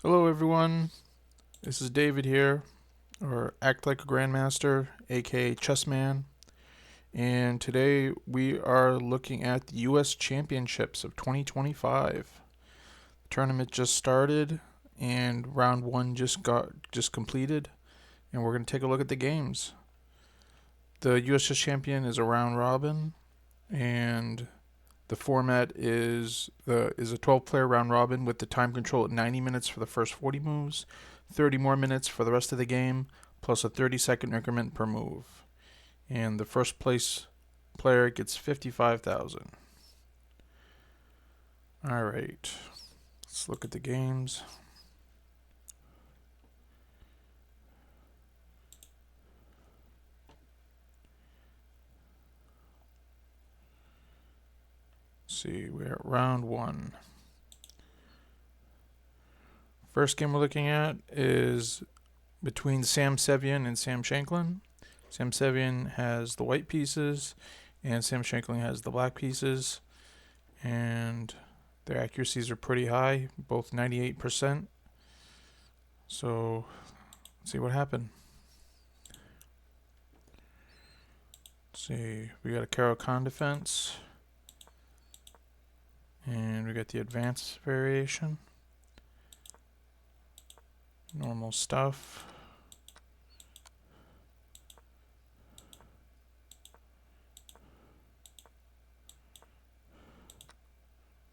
Hello, everyone. This is David here, or Act Like a Grandmaster, aka Chessman. And today we are looking at the U.S. Championships of 2025. The tournament just started, and round one just completed, and we're going to take a look at the games. The U.S. Chess Champion is a round robin, and the format is a 12-player round robin with the time control at 90 minutes for the first 40 moves, 30 more minutes for the rest of the game, plus a 30-second increment per move. And the first place player gets 55,000. All right. Let's look at the games. Let's see, we're at round one. First game we're looking at is between Sam Sevian and Sam Shanklin. Sam Sevian has the white pieces, and Sam Shanklin has the black pieces, and their accuracies are pretty high, both 98%. So let's see what happened. Let's see, we got a Caro-Kann defense, and we got the advanced variation. Normal stuff.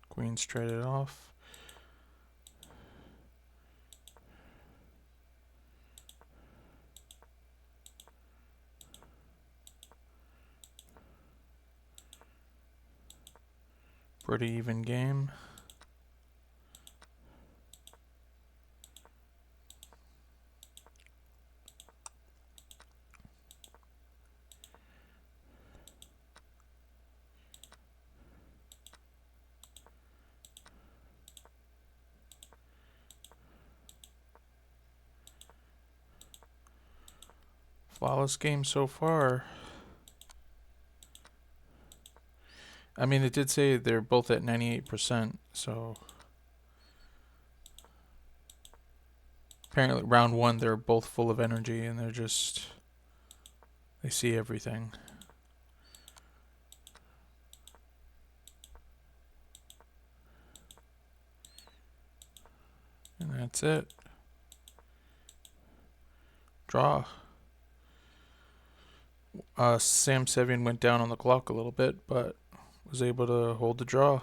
Queen straight it off. Pretty even game. Flawless game so far. I mean, it did say they're both at 98%, so apparently round one they're both full of energy and they see everything. And that's it. Draw. Sam Sevian went down on the clock a little bit, but was able to hold the draw.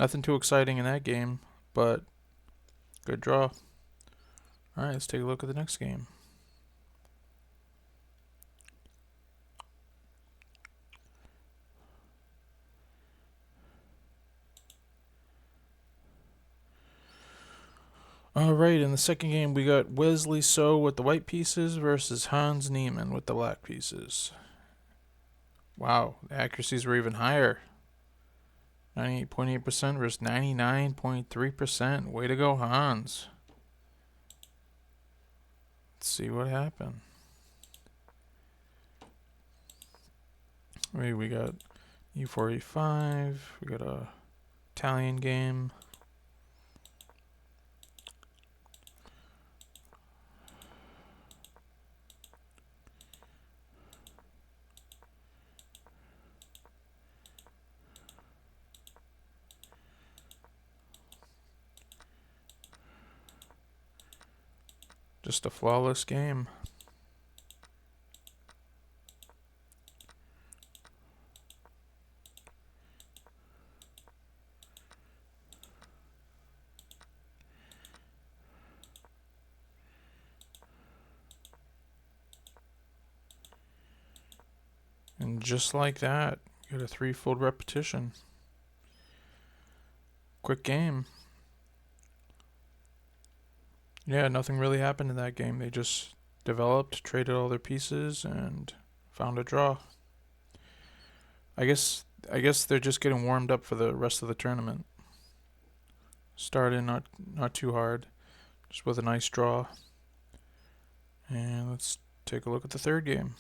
Nothing too exciting in that game, but good draw. All right, let's take a look at the next game. Alright, in the second game we got Wesley So with the white pieces versus Hans Niemann with the black pieces. Wow, the accuracies were even higher. 98.8% versus 99.3%. Way to go, Hans. Let's see what happened. We got E4, E5. We got a Italian game. Just a flawless game. And just like that, you got a threefold repetition. Quick game. Yeah, nothing really happened in that game. They just developed, traded all their pieces, and found a draw. I guess they're just getting warmed up for the rest of the tournament. Started not too hard, just with a nice draw. And let's take a look at the third game.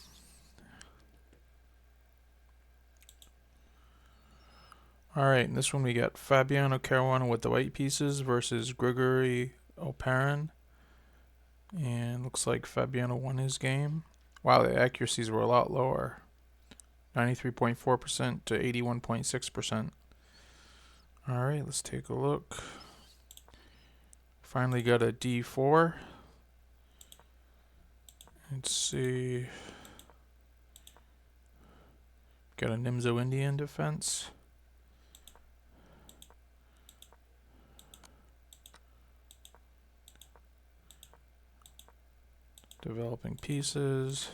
Alright, in this one we got Fabiano Caruana with the white pieces versus Grigory Oparin. And looks like Fabiano won his game. Wow, the accuracies were a lot lower. 93.4% to 81.6%. Alright, let's take a look. Finally got a D4. Let's see. Got a Nimzo Indian defense. Developing pieces.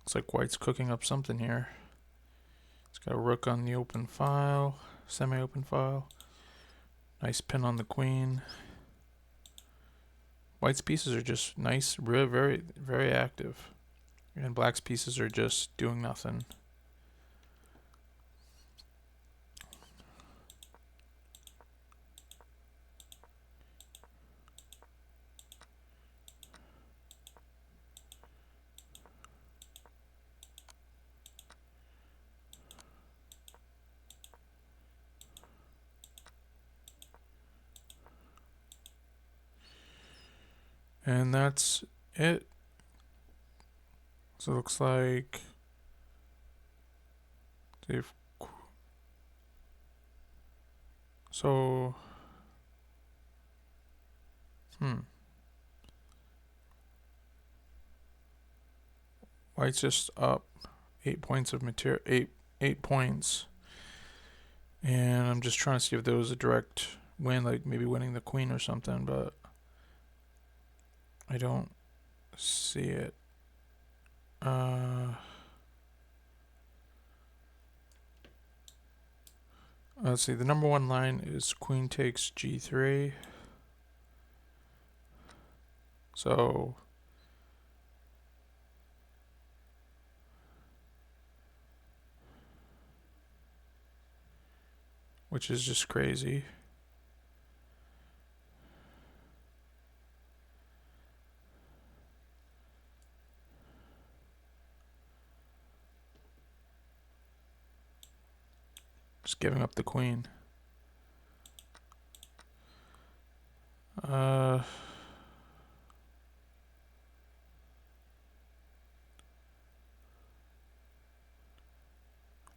Looks like white's cooking up something here. It's got a rook on the open file, semi-open file. Nice pin on the queen. White's pieces are just nice, very, very active. And black's pieces are just doing nothing. And that's it. So it looks like they've white's just up 8 points of material, 8 points. And I'm just trying to see if there was a direct win, like maybe winning the queen or something, but I don't see it. Let's see, the number one line is queen takes g3. So which is just crazy. Just giving up the queen. I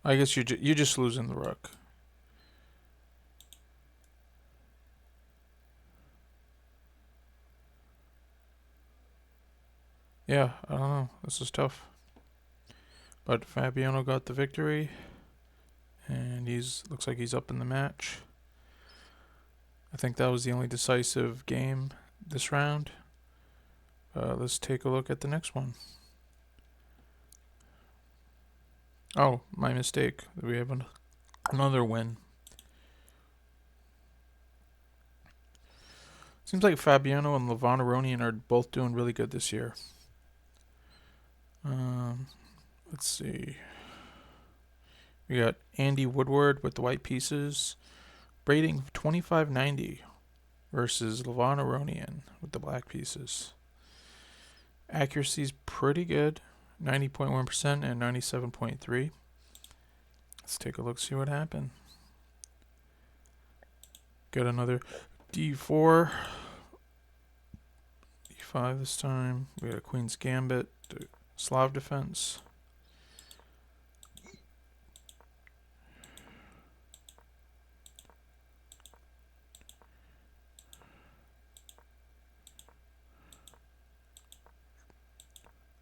guess you're just losing the rook. Yeah, I don't know. This is tough. But Fabiano got the victory, and looks like he's up in the match. I think that was the only decisive game this round. Let's take a look at the next one. Oh, my mistake. We have another win. Seems like Fabiano and Levon Aronian are both doing really good this year. Let's see. We got Andy Woodward with the white pieces, rating 2590 versus Levon Aronian with the black pieces. Accuracy's pretty good, 90.1% and 97.3%. Let's take a look, see what happened. Got another D4, D5 this time. We got a Queen's Gambit, Slav defense.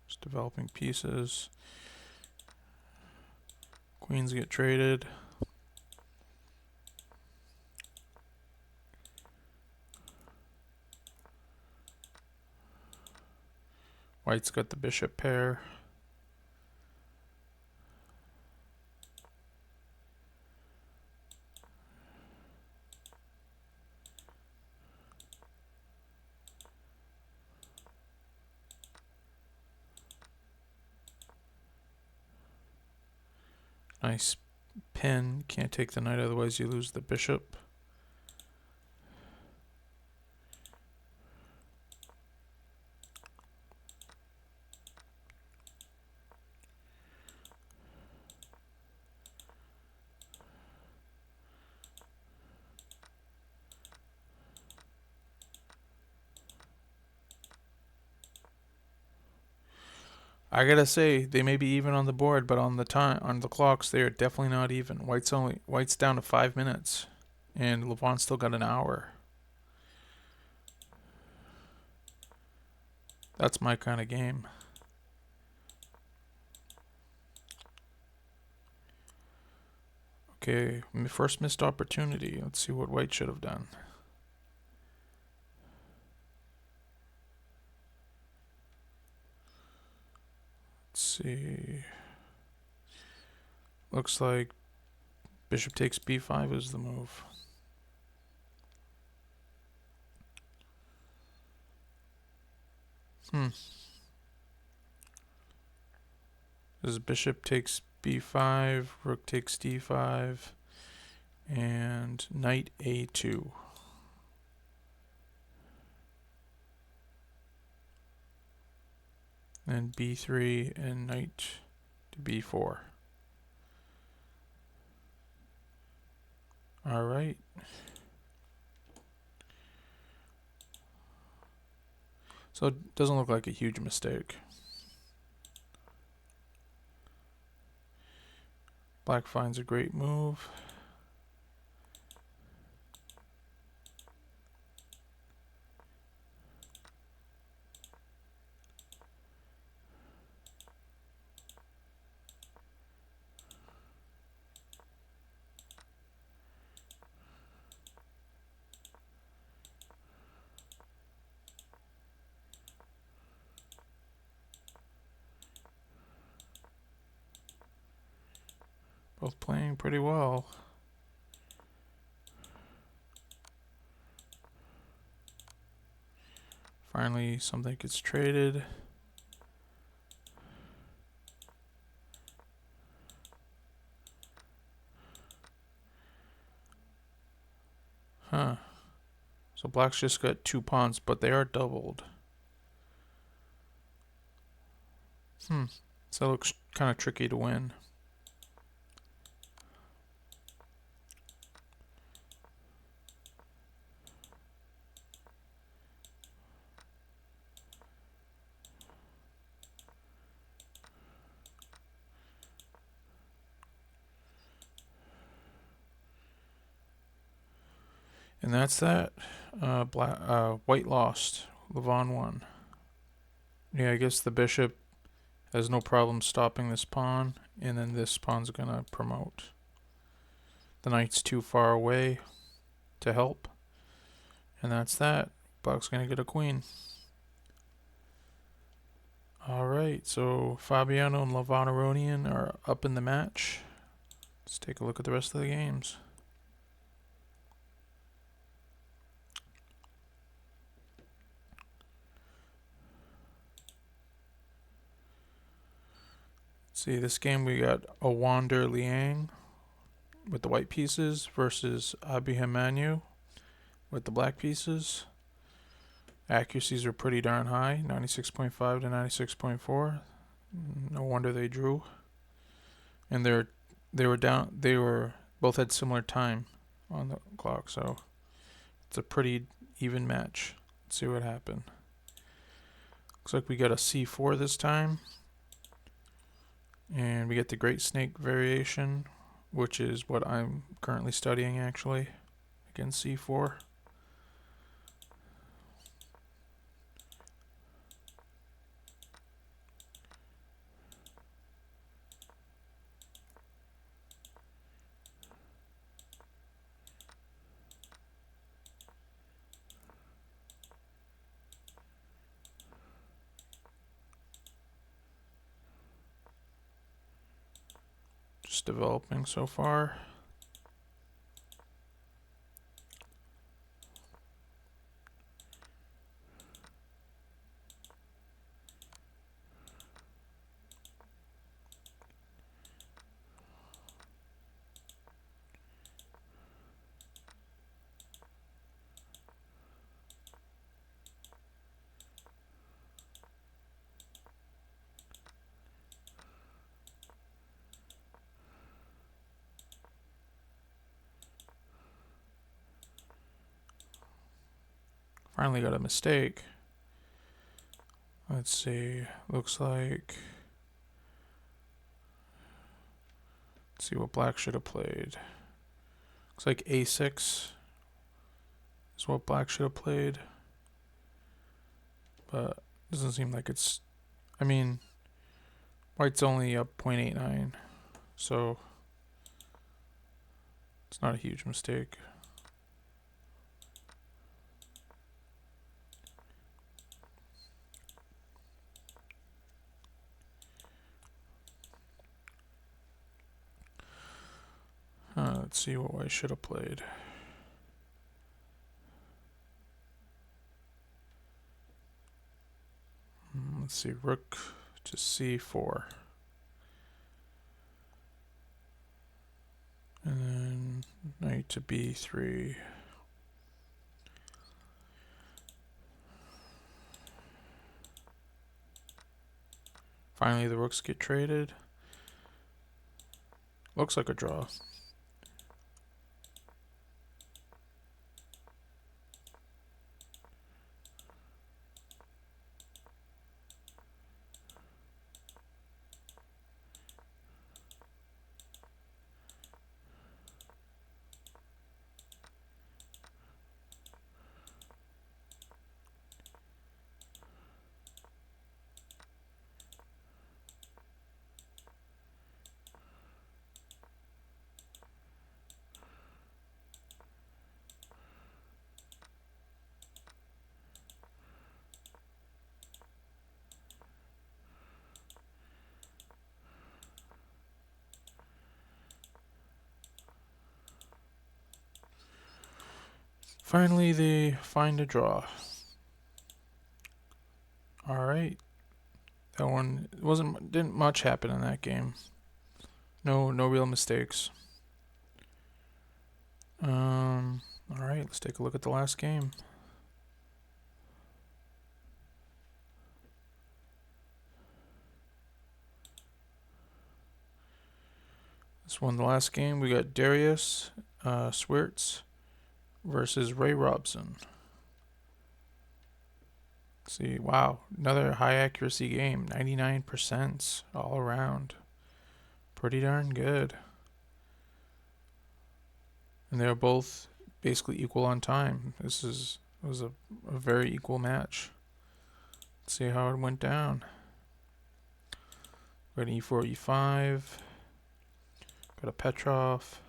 Just developing pieces. Queens get traded. White's got the bishop pair. Nice pin. Can't take the knight, otherwise you lose the bishop. I gotta say, they may be even on the board, but on the clocks, they are definitely not even. White's down to 5 minutes, and Levon's still got an hour. That's my kind of game. Okay, first missed opportunity. Let's see what White should have done. Let's see. Looks like bishop takes b5 is the move. This is bishop takes b5, rook takes d5, and knight a2. And b3 and knight to b4. All right. So it doesn't look like a huge mistake. Black finds a great move. Both playing pretty well. Finally, something gets traded. Huh. So black's just got 2 pawns, but they are doubled. So it looks kind of tricky to win. And that's that. White lost. Levon won. Yeah, I guess the bishop has no problem stopping this pawn, and then this pawn's gonna promote. The knight's too far away to help, and that's that. Black's gonna get a queen. Alright, so Fabiano and Levon Aronian are up in the match. Let's take a look at the rest of the games. See, this game we got Awander Liang with the white pieces versus Abihamanu with the black pieces. Accuracies are pretty darn high, 96.5 to 96.4. No wonder they drew. And they were both had similar time on the clock, so it's a pretty even match. Let's see what happened. Looks like we got a c4 this time. And we get the Great Snake variation, which is what I'm currently studying actually, against c4. Just developing so far. Finally got a mistake. Let's see. Looks like Let's see what black should have played. Looks like a6 is what black should have played. But doesn't seem like it's... I mean, white's only up 0.89, so it's not a huge mistake. Let's see what white should have played. Let's see, rook to c4. And then knight to b3. Finally, the rooks get traded. Looks like a draw. Finally, they find a draw. All right, that one didn't much happen in that game. No real mistakes. All right, let's take a look at the last game. This one, the last game, we got Darius Swerts versus Ray Robson. Let's see, wow, another high accuracy game, 99% all around. Pretty darn good. And they're both basically equal on time. This was a very equal match. Let's see how it went down. Got an e4, e5. Got a Petrov.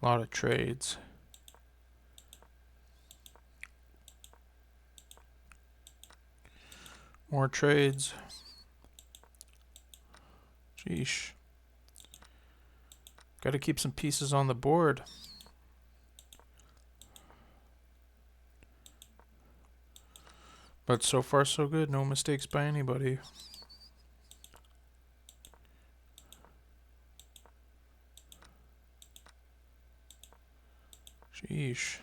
A lot of trades. More trades. Sheesh. Got to keep some pieces on the board. But so far so good. No mistakes by anybody. Sheesh.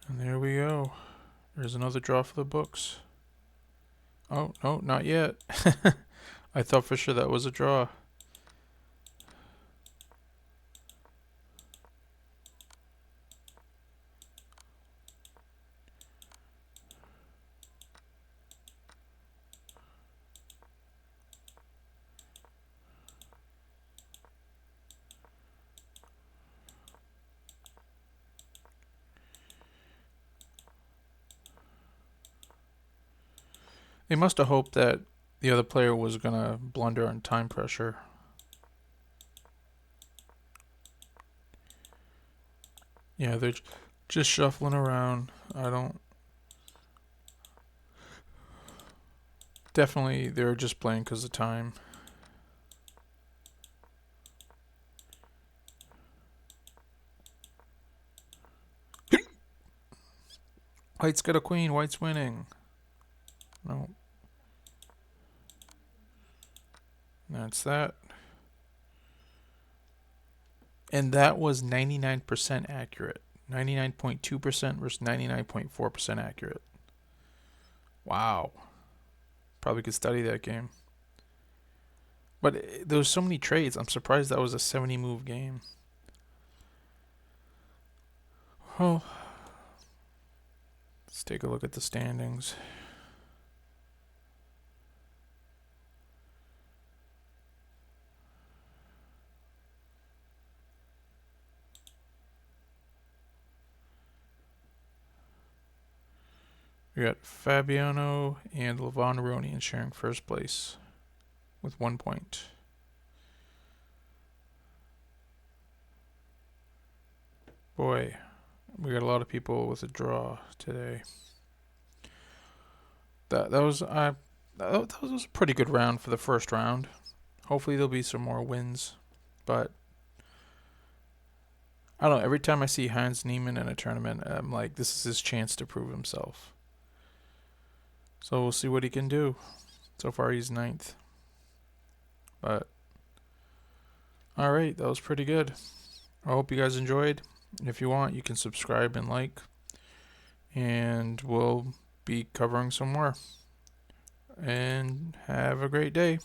And there we go. There's another draw for the books. Oh, no, not yet. I thought for sure that was a draw. They must have hoped that the other player was going to blunder on time pressure. Yeah, they're just shuffling around. Definitely, they're just playing because of time. White's got a queen. White's winning. No. That's that. And that was 99% accurate. 99.2% versus 99.4% accurate. Wow. Probably could study that game. But there was so many trades. I'm surprised that was a 70 move game. Oh, let's take a look at the standings. We got Fabiano and Levon Aronian sharing first place with 1 point. Boy, we got a lot of people with a draw today. That was that was a pretty good round for the first round. Hopefully there'll be some more wins, but I don't know. Every time I see Hans Niemann in a tournament, I'm like, this is his chance to prove himself. So we'll see what he can do. So far he's 9th. But alright, that was pretty good. I hope you guys enjoyed. If you want, you can subscribe and like. And we'll be covering some more. And have a great day.